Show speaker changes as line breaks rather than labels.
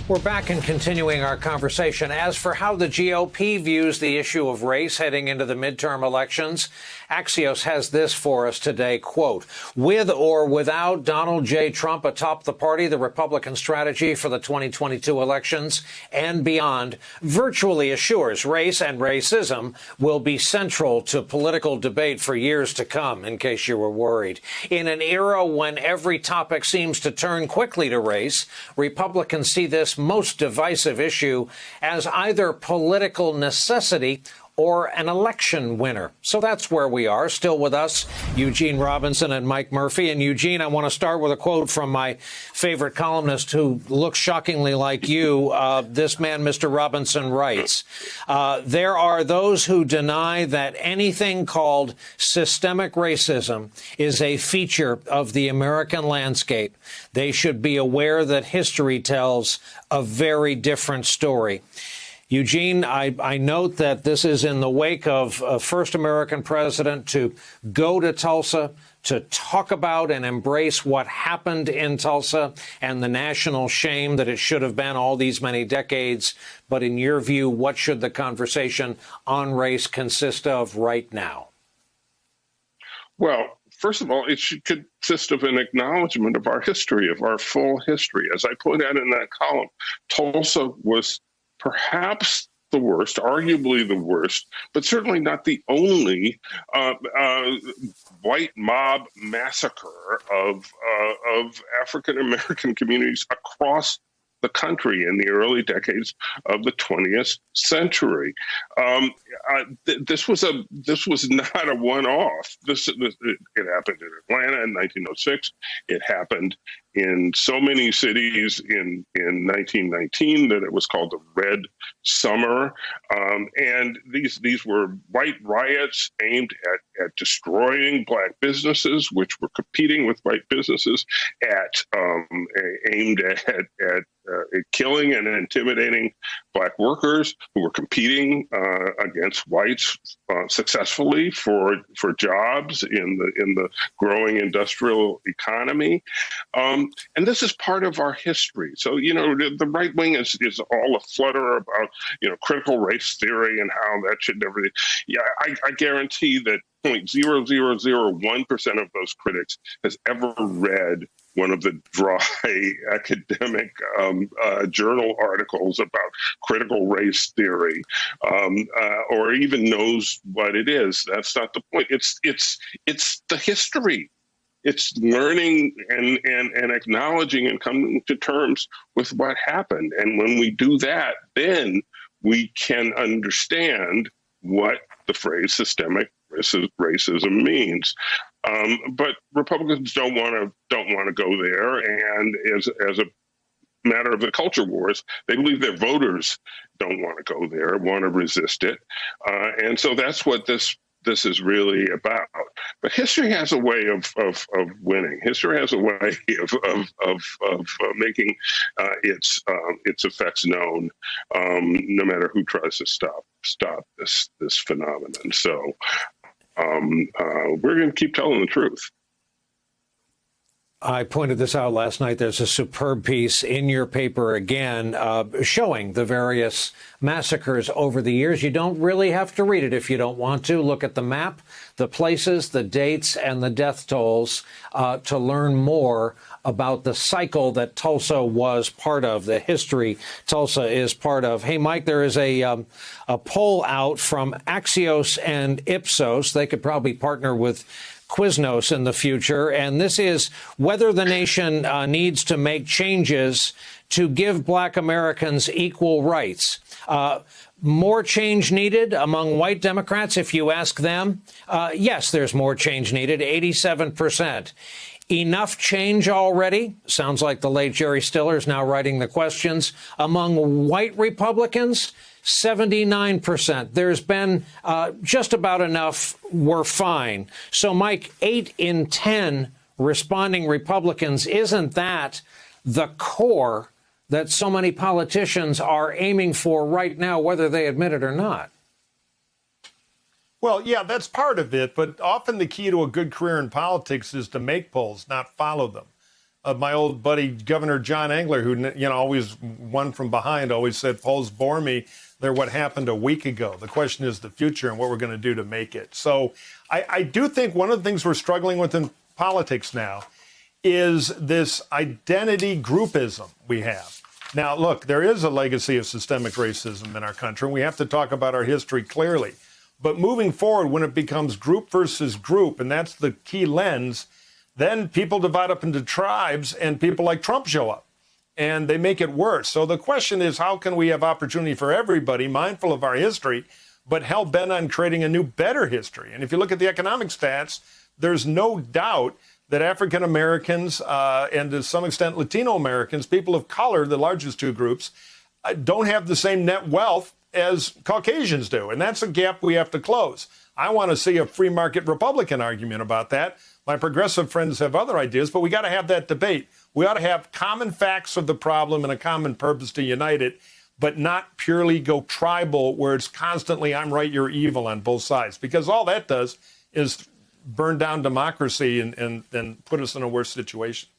We're back and continuing our conversation. As for how the GOP views the issue of race heading into the midterm elections, Axios has this for us today, quote, with or without Donald J. Trump atop the party, the Republican strategy for the 2022 elections and beyond virtually assures race and racism will be central to political debate for years to come, in case you were worried. In an era when every topic seems to turn quickly to race, Republicans see this most divisive issue as either political necessity or an election winner. So that's where we are. Still with us, Eugene Robinson and Mike Murphy. And Eugene, I want to start with a quote from my favorite columnist who looks shockingly like you. This man, Mr. Robinson, writes, there are those who deny that anything called systemic racism is a feature of the American landscape. They should be aware that history tells a very different story. Eugene, I note that this is in the wake of a first American president to go to Tulsa to talk about and embrace what happened in Tulsa and the national shame that it should have been all these many decades. But in your view, what should the conversation on race consist of right now?
Well, first of all, it should consist of an acknowledgement of our history, of our full history. As I put out in that column, Tulsa was perhaps the worst, arguably the worst, but certainly not the only white mob massacre of African American communities across the country in the early decades of the 20th century. This was not a one-off. It happened in Atlanta in 1906. It happened in so many cities in 1919 that it was called the Red Summer. And these were white riots aimed at destroying black businesses, which were competing with white businesses, aimed at killing and intimidating black workers who were competing against whites successfully for jobs in the growing industrial economy. And this is part of our history. So, the right wing is all a flutter about, critical race theory and how that should never be. Yeah, I guarantee that 0.0001% of those critics has ever read one of the dry academic journal articles about critical race theory, or even knows what it is. That's not the point. It's the history. It's learning and acknowledging and coming to terms with what happened. And when we do that, then we can understand what the phrase systemic racism means. But Republicans don't want to go there, and as a matter of the culture wars, they believe their voters don't want to go there, want to resist it, and so that's what this is really about. But history has a way of winning. History has a way of making its effects known, no matter who tries to stop this phenomenon. So we're going to keep telling the truth.
I pointed this out last night. There's a superb piece in your paper again showing the various massacres over the years. You don't really have to read it if you don't want to. Look at the map, the places, the dates, and the death tolls to learn more about the cycle that Tulsa was part of, the history Tulsa is part of. Hey, Mike, there is a poll out from Axios and Ipsos. They could probably partner with Quiznos in the future, and this is whether the nation needs to make changes to give black Americans equal rights. More change needed among white Democrats, if you ask them. Yes, there's more change needed, 87%. Enough change already? Sounds like the late Jerry Stiller is now writing the questions. Among white Republicans, 79%. There's been just about enough. We're fine. So, Mike, 8 in 10 responding Republicans, isn't that the core that so many politicians are aiming for right now, whether they admit it or not?
Well, yeah, that's part of it. But often the key to a good career in politics is to make polls, not follow them. my old buddy, Governor John Engler, who, always won from behind, always said, polls bore me. They're what happened a week ago. The question is the future and what we're going to do to make it. So I do think one of the things we're struggling with in politics now is this identity groupism we have. Now, look, there is a legacy of systemic racism in our country, and we have to talk about our history clearly. But moving forward, when it becomes group versus group, and that's the key lens, then people divide up into tribes and people like Trump show up and they make it worse. So the question is, how can we have opportunity for everybody, mindful of our history, but hell bent on creating a new, better history? And if you look at the economic stats, there's no doubt that African Americans and to some extent Latino Americans, people of color, the largest two groups, don't have the same net wealth as Caucasians do. And that's a gap we have to close. I want to see a free market Republican argument about that. My progressive friends have other ideas, but we got to have that debate. We ought to have common facts of the problem and a common purpose to unite it, but not purely go tribal where it's constantly I'm right, you're evil on both sides, because all that does is burn down democracy and put us in a worse situation.